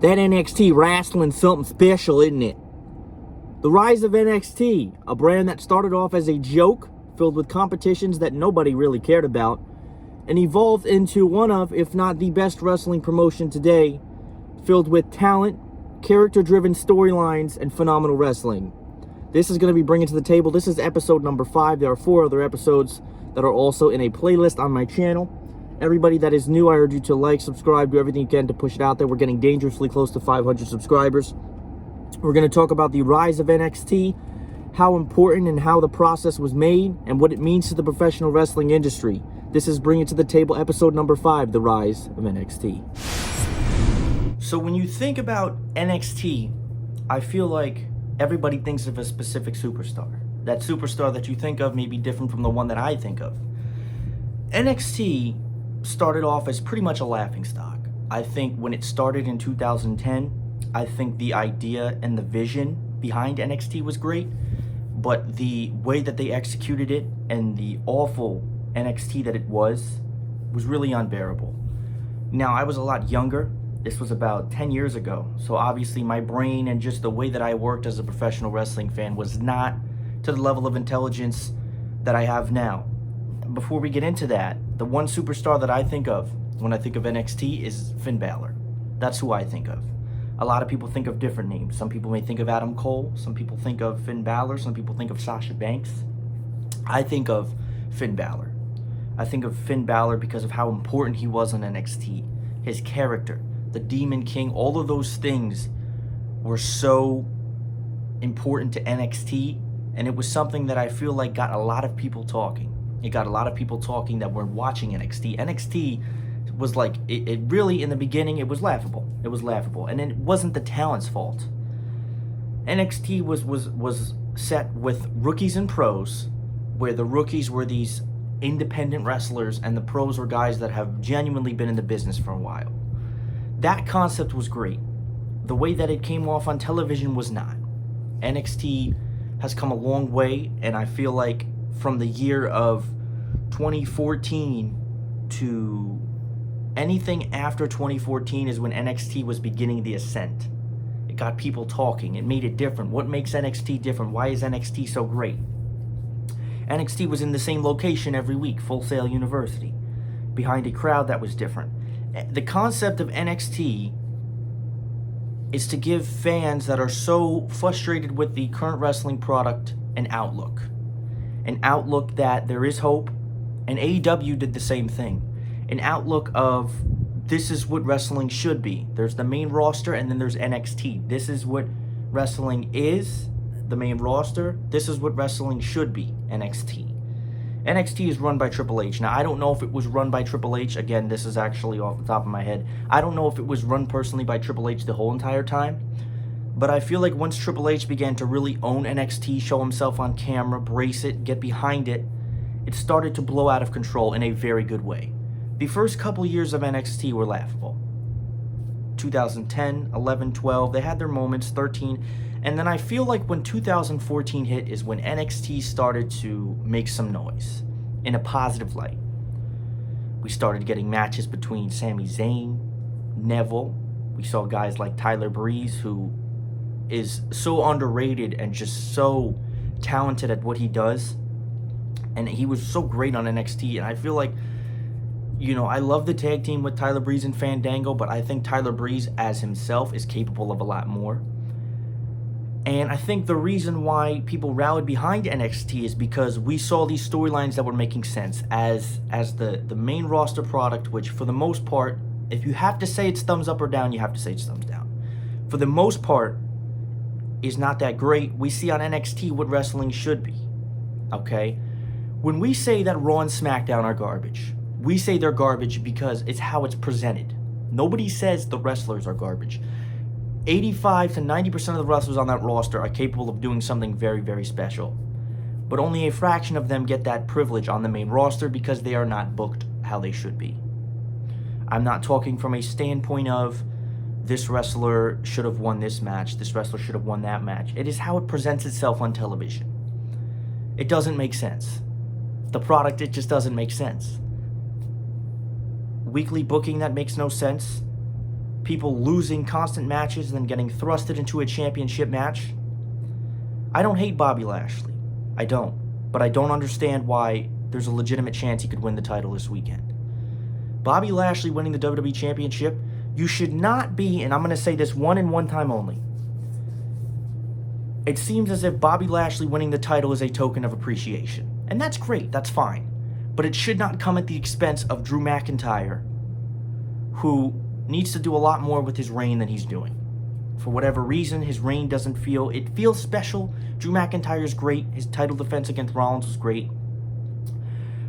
That NXT wrestling's something special, isn't it? The rise of NXT, a brand that started off as a joke filled with competitions that nobody really cared about, and evolved into one of, if not the best wrestling promotion today, filled with talent, character-driven storylines, and phenomenal wrestling. This is going to be bringing to the table, this is episode number 5. There are 4 other episodes that are also in a playlist on my channel. Everybody that is new, I urge you to like, subscribe, do everything you can to push it out there. We're getting dangerously close to 500 subscribers. We're going to talk about the rise of NXT, how important and how the process was made, and what it means to the professional wrestling industry. This is Bring It to the Table, episode number 5, The Rise of NXT. So when you think about NXT, I feel like everybody thinks of a specific superstar. That superstar that you think of may be different from the one that I think of. NXT started off as pretty much a laughingstock. I think when it started in 2010, I think the idea and the vision behind NXT was great, but the way that they executed it and the awful NXT that it was really unbearable. Now, I was a lot younger. This was about 10 years ago, so obviously my brain and just the way that I worked as a professional wrestling fan was not to the level of intelligence that I have now. Before we get into that, the one superstar that I think of when I think of NXT is Finn Balor. That's who I think of. A lot of people think of different names. Some people may think of Adam Cole. Some people think of Finn Balor. Some people think of Sasha Banks. I think of Finn Balor. I think of Finn Balor because of how important he was on NXT. His character, the Demon King, all of those things were so important to NXT, and it was something that I feel like got a lot of people talking. It got a lot of people talking that were watching NXT. NXT was like, it really, in the beginning, it was laughable. It was laughable. And it wasn't the talent's fault. NXT was set with rookies and pros, where the rookies were these independent wrestlers, and the pros were guys that have genuinely been in the business for a while. That concept was great. The way that it came off on television was not. NXT has come a long way, and I feel like from the year of 2014 to anything after 2014 is when NXT was beginning the ascent. It got people talking. It made it different. What makes NXT different? Why is NXT so great? NXT was in the same location every week, Full Sail University, behind a crowd that was different. The concept of NXT is to give fans that are so frustrated with the current wrestling product an outlook. An outlook that there is hope, and AEW did the same thing. An outlook of, this is what wrestling should be. There's the main roster, and then there's NXT. This is what wrestling is, the main roster. This is what wrestling should be, NXT. NXT is run by Triple H. Now, I don't know if it was run by Triple H. Again, this is actually off the top of my head. I don't know if it was run personally by Triple H the whole entire time. But I feel like once Triple H began to really own NXT, show himself on camera, brace it, get behind it, it started to blow out of control in a very good way. The first couple years of NXT were laughable. 2010, 11, 12, they had their moments, 13. And then I feel like when 2014 hit is when NXT started to make some noise in a positive light. We started getting matches between Sami Zayn, Neville. We saw guys like Tyler Breeze, who is so underrated and just so talented at what he does. And he was so great on NXT. And I feel like, you know, I love the tag team with Tyler Breeze and Fandango, but I think Tyler Breeze as himself is capable of a lot more. And I think the reason why people rallied behind NXT is because we saw these storylines that were making sense as the main roster product, which for the most part, if you have to say it's thumbs up or down, you have to say it's thumbs down. For the most part, is not that great. We see on NXT what wrestling should be, okay? When we say that Raw and SmackDown are garbage, we say they're garbage because it's how it's presented. Nobody says the wrestlers are garbage. 85 to 90% of the wrestlers on that roster are capable of doing something very, very special. But only a fraction of them get that privilege on the main roster because they are not booked how they should be. I'm not talking from a standpoint of this wrestler should have won this match, this wrestler should have won that match. It is how it presents itself on television. It doesn't make sense. The product, it just doesn't make sense. Weekly booking that makes no sense. people losing constant matches and then getting thrusted into a championship match. I don't hate Bobby Lashley. I don't. But I don't understand why there's a legitimate chance he could win the title this weekend. Bobby Lashley winning the WWE Championship, you should not be, and I'm going to say this one and one time only. It seems as if Bobby Lashley winning the title is a token of appreciation. And that's great, that's fine. But it should not come at the expense of Drew McIntyre, who needs to do a lot more with his reign than he's doing. For whatever reason, his reign doesn't feel, it feels special. Drew McIntyre's great. His title defense against Rollins was great.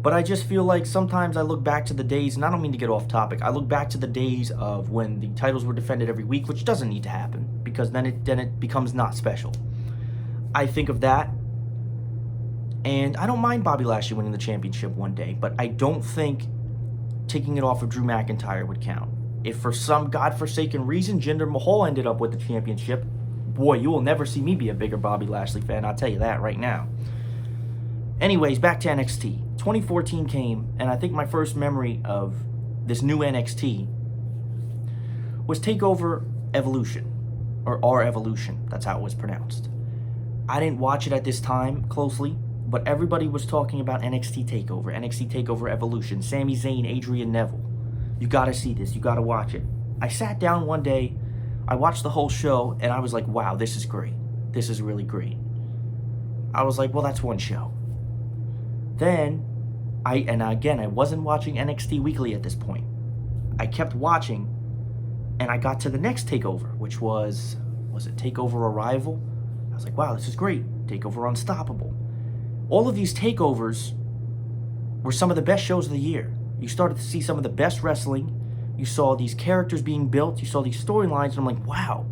But I just feel like sometimes I look back to the days, and I don't mean to get off topic, I look back to the days of when the titles were defended every week, which doesn't need to happen, because then it becomes not special. I think of that, and I don't mind Bobby Lashley winning the championship one day, but I don't think taking it off of Drew McIntyre would count. If for some godforsaken reason Jinder Mahal ended up with the championship, boy, you will never see me be a bigger Bobby Lashley fan, I'll tell you that right now. Anyways, back to NXT. 2014 came, and I think my first memory of this new NXT was Takeover Evolution, or R Evolution, that's how it was pronounced. I didn't watch it at this time closely, but everybody was talking about NXT Takeover Evolution, Sami Zayn, Adrian Neville. You gotta see this, you gotta watch it. I sat down one day, I watched the whole show, and I was like, wow, this is great. This is really great. I was like, well, that's one show. Then, I wasn't watching NXT Weekly at this point. I kept watching, and I got to the next Takeover, which was it Takeover Arrival? I was like, wow, this is great. Takeover Unstoppable. All of these takeovers were some of the best shows of the year. You started to see some of the best wrestling. You saw these characters being built. You saw these storylines, and I'm like, wow,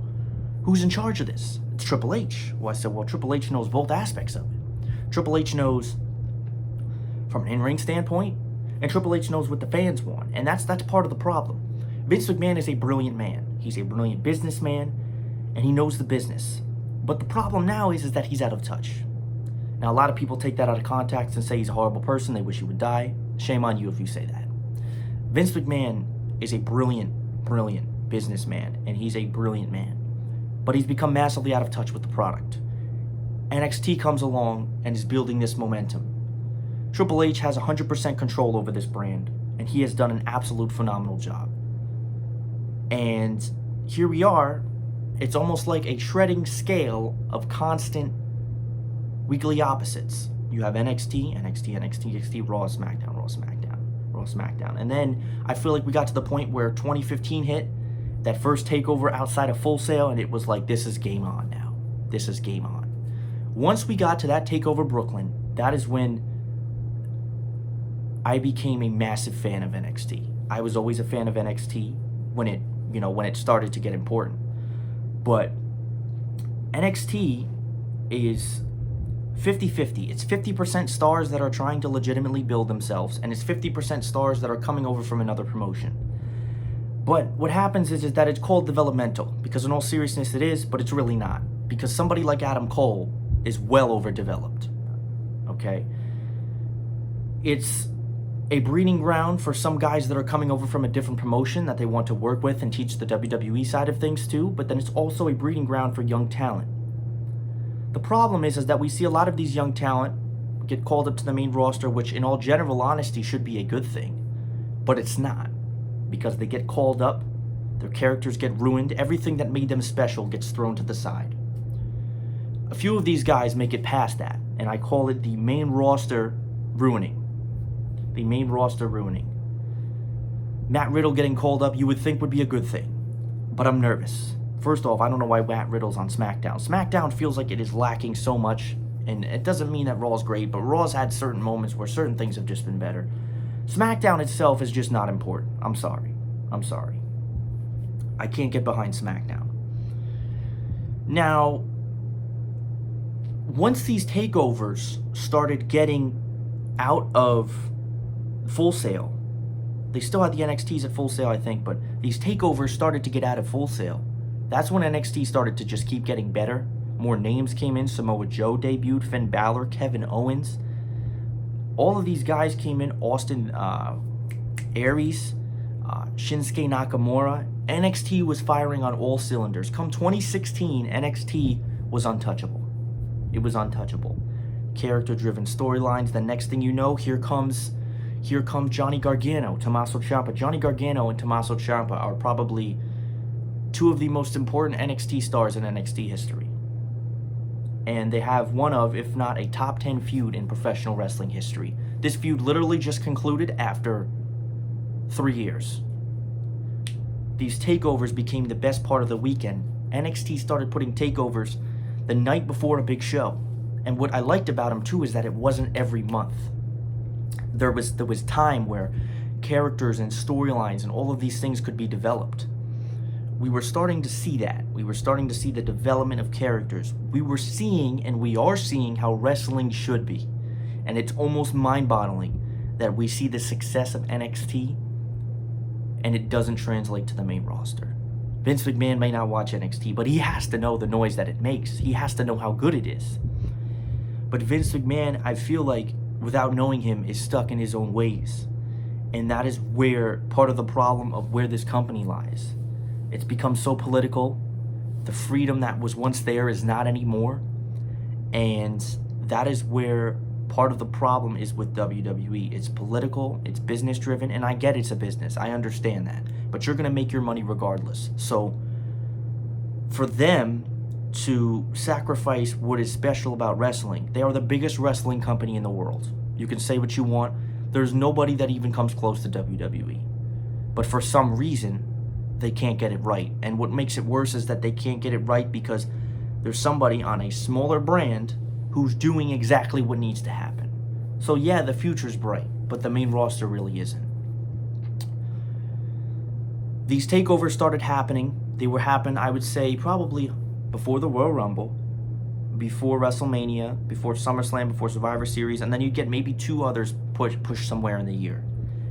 who's in charge of this? It's Triple H. Well, I said, well, Triple H knows both aspects of it. Triple H knows from an in-ring standpoint, and Triple H knows what the fans want, and that's part of the problem. Vince McMahon is a brilliant man. He's a brilliant businessman, and he knows the business. But the problem now is that he's out of touch. Now, a lot of people take that out of context and say he's a horrible person. They wish he would die. Shame on you if you say that. Vince McMahon is a brilliant, brilliant businessman, and he's a brilliant man. But he's become massively out of touch with the product. NXT comes along and is building this momentum. Triple H has 100% control over this brand, and he has done an absolute phenomenal job. And here we are. It's almost like a shredding scale of constant weekly opposites. You have NXT, Raw, SmackDown. And then I feel like we got to the point where 2015 hit, that first takeover outside of Full Sail, and it was like, this is game on now. This is game on. Once we got to that takeover Brooklyn, that is when I became a massive fan of NXT. I was always a fan of NXT when it started to get important. But NXT is 50-50. It's 50% stars that are trying to legitimately build themselves, and it's 50% stars that are coming over from another promotion. But what happens is that it's called developmental, because in all seriousness it is, but it's really not. Because somebody like Adam Cole is well overdeveloped. Okay? It's a breeding ground for some guys that are coming over from a different promotion that they want to work with and teach the WWE side of things too, but then it's also a breeding ground for young talent. The problem is that we see a lot of these young talent get called up to the main roster, which in all general honesty should be a good thing, but it's not, because they get called up, their characters get ruined, everything that made them special gets thrown to the side. A few of these guys make it past that, and I call it the main roster ruining. The main roster ruining. Matt Riddle getting called up, you would think would be a good thing, but I'm nervous. First off, I don't know why Matt Riddle's on SmackDown. SmackDown feels like it is lacking so much, and it doesn't mean that Raw's great, but Raw's had certain moments where certain things have just been better. SmackDown itself is just not important. I'm sorry. I can't get behind SmackDown. Now, once these takeovers started getting out of Full Sail, they still had the NXTs at Full Sail, I think, but these takeovers started to get out of Full Sail. That's when NXT started to just keep getting better. More names came in. Samoa Joe debuted, Finn Balor, Kevin Owens. All of these guys came in. Austin Aries, Shinsuke Nakamura, NXT was firing on all cylinders. Come 2016, NXT was untouchable. It was untouchable. Character-driven storylines. The next thing you know, here comes Johnny Gargano, Tommaso Ciampa. Johnny Gargano and Tommaso Ciampa are probably two of the most important NXT stars in NXT history. And they have one of, if not a top 10 feud in professional wrestling history. This feud literally just concluded after 3 years. These takeovers became the best part of the weekend. NXT started putting takeovers the night before a big show. And what I liked about them too is that it wasn't every month. There was time where characters and storylines and all of these things could be developed. We were starting to see that. We were starting to see the development of characters. We were seeing, and we are seeing, how wrestling should be. And it's almost mind-boggling that we see the success of NXT and it doesn't translate to the main roster. Vince McMahon may not watch NXT, but he has to know the noise that it makes. He has to know how good it is. But Vince McMahon, I feel like, without knowing him, is stuck in his own ways. And that is where part of the problem of where this company lies. It's become so political. The freedom that was once there is not anymore. And that is where part of the problem is with WWE. It's political, it's business driven, and I get it's a business. I understand that. But you're going to make your money regardless. So for them to sacrifice what is special about wrestling, they are the biggest wrestling company in the world. You can say what you want. There's nobody that even comes close to WWE. But for some reason, they can't get it right. And what makes it worse is that they can't get it right because there's somebody on a smaller brand who's doing exactly what needs to happen. So yeah, the future's bright, but the main roster really isn't. These takeovers started happening. They were happening, I would say, probably before the Royal Rumble, before WrestleMania, before SummerSlam, before Survivor Series, and then you'd get maybe two others push somewhere in the year.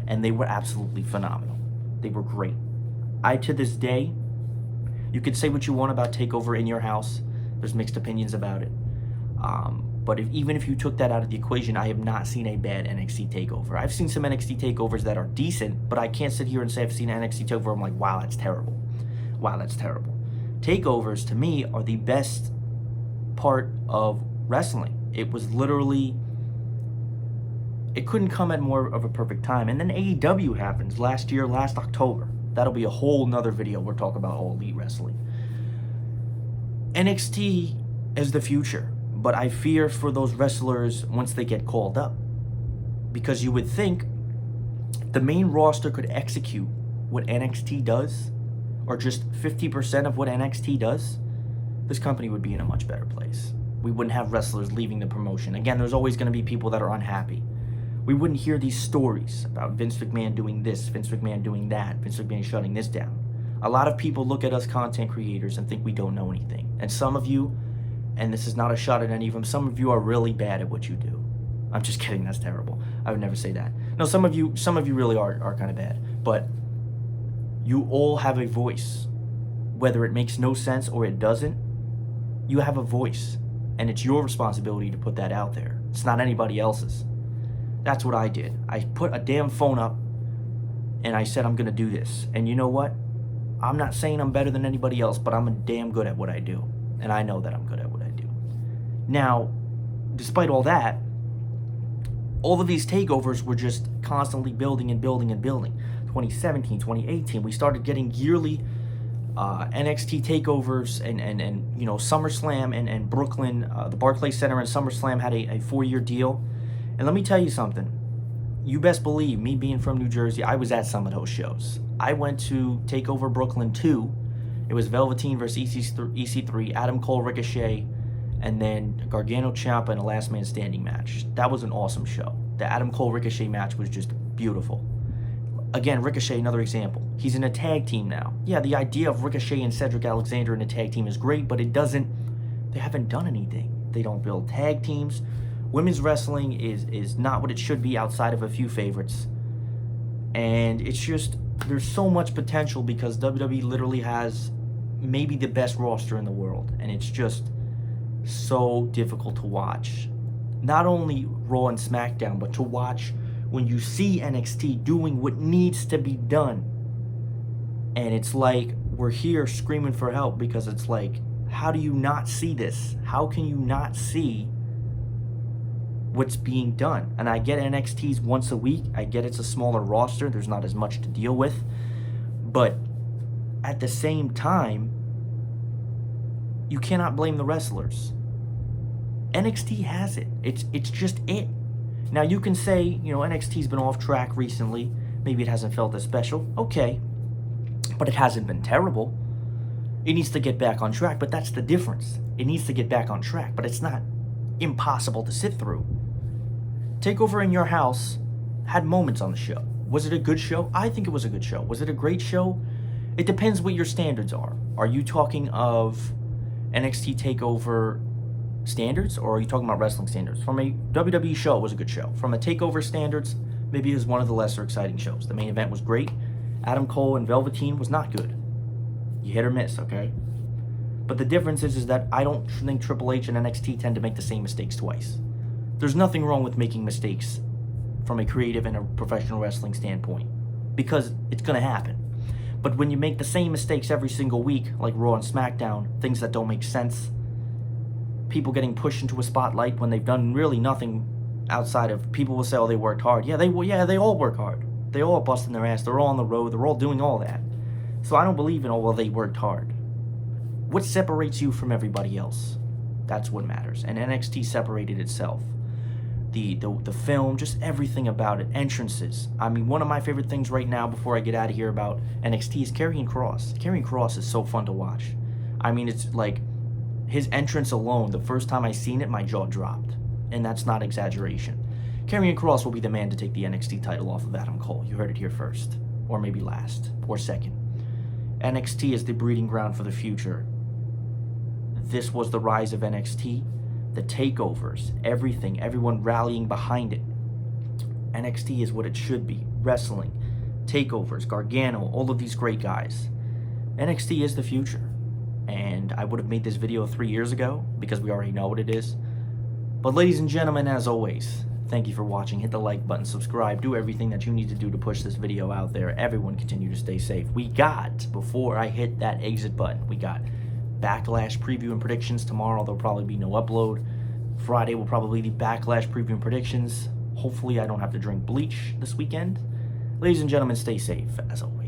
And they were absolutely phenomenal. They were great. To this day, you could say what you want about TakeOver in your house. There's mixed opinions about it. But even if you took that out of the equation, I have not seen a bad NXT TakeOver. I've seen some NXT TakeOvers that are decent, but I can't sit here and say I've seen an NXT TakeOver. I'm like, wow, that's terrible. Wow, that's terrible. Takeovers, to me, are the best part of wrestling. It was literally... It couldn't come at more of a perfect time. And then AEW happens last October. That'll be a whole nother video. We're talking about all elite wrestling. NXT is the future, but I fear for those wrestlers once they get called up. Because you would think the main roster could execute what NXT does, or just 50% of what NXT does, this company would be in a much better place. We wouldn't have wrestlers leaving the promotion. Again, there's always going to be people that are unhappy. We wouldn't hear these stories about Vince McMahon doing this, Vince McMahon doing that, Vince McMahon shutting this down. A lot of people look at us content creators and think we don't know anything. And some of you, and this is not a shot at any of them, some of you are really bad at what you do. I'm just kidding, that's terrible. I would never say that. No, some of you really are kind of bad. But you all have a voice. Whether it makes no sense or it doesn't, you have a voice. And it's your responsibility to put that out there. It's not anybody else's. That's what I did. I put a damn phone up and I said I'm going to do this. And you know what? I'm not saying I'm better than anybody else, but I'm damn good at what I do. And I know that I'm good at what I do. Now, despite all that, all of these takeovers were just constantly building and building and building. 2017, 2018, we started getting yearly NXT takeovers and you know, SummerSlam and Brooklyn, the Barclays Center and SummerSlam had a 4-year deal. And let me tell you something. You best believe, me being from New Jersey, I was at some of those shows. I went to TakeOver Brooklyn 2. It was Velveteen versus EC3, Adam Cole, Ricochet, and then Gargano Ciampa in a last man standing match. That was an awesome show. The Adam Cole Ricochet match was just beautiful. Again, Ricochet, another example. He's in a tag team now. Yeah, the idea of Ricochet and Cedric Alexander in a tag team is great, but they haven't done anything. They don't build tag teams. Women's wrestling is not what it should be outside of a few favorites. And it's just, there's so much potential because WWE literally has maybe the best roster in the world. And it's just so difficult to watch. Not only Raw and SmackDown, but to watch when you see NXT doing what needs to be done. And it's like we're here screaming for help because it's like, how do you not see this? How can you not see what's being done? And I get NXT's once a week. I get it's a smaller roster. There's not as much to deal with. But at the same time, you cannot blame the wrestlers. NXT has it. It's just it. Now you can say, you know, NXT's been off track recently. Maybe it hasn't felt as special. Okay. But it hasn't been terrible. It needs to get back on track, but that's the difference. It needs to get back on track, but it's not impossible to sit through. Takeover in Your House had moments on the show. Was it a good show? I think it was a good show. Was it a great show? It depends what your standards are. Are you talking of NXT Takeover standards, or are you talking about wrestling standards? From a WWE show, it was a good show. From a Takeover standards, maybe it was one of the lesser exciting shows. The main event was great. Adam Cole and Velveteen was not good. You hit or miss, okay? But the difference is that I don't think Triple H and NXT tend to make the same mistakes twice. There's nothing wrong with making mistakes from a creative and a professional wrestling standpoint, because it's going to happen. But when you make the same mistakes every single week, like Raw and SmackDown, things that don't make sense, people getting pushed into a spotlight when they've done really nothing outside of, people will say, oh, they worked hard. Yeah, they all work hard. They all are busting their ass. They're all on the road. They're all doing all that. So I don't believe in, oh, well, they worked hard. What separates you from everybody else? That's what matters. And NXT separated itself. The film, just everything about it. Entrances. I mean, one of my favorite things right now before I get out of here about NXT is Karrion Kross. Karrion Kross is so fun to watch. I mean, it's like his entrance alone, the first time I seen it, my jaw dropped. And that's not exaggeration. Karrion Kross will be the man to take the NXT title off of Adam Cole. You heard it here first. Or maybe last. Or second. NXT is the breeding ground for the future. This was the rise of NXT. The takeovers. Everything. Everyone rallying behind it. NXT is what it should be. Wrestling. Takeovers. Gargano. All of these great guys. NXT is the future. And I would have made this video 3 years ago because we already know what it is. But ladies and gentlemen, as always, thank you for watching. Hit the like button, subscribe, do everything that you need to do to push this video out there. Everyone continue to stay safe. We got, before I hit that exit button, we got Backlash preview and predictions. Tomorrow there'll probably be no upload. Friday will probably be Backlash preview and predictions. Hopefully I don't have to drink bleach this weekend. Ladies and gentlemen, stay safe as always.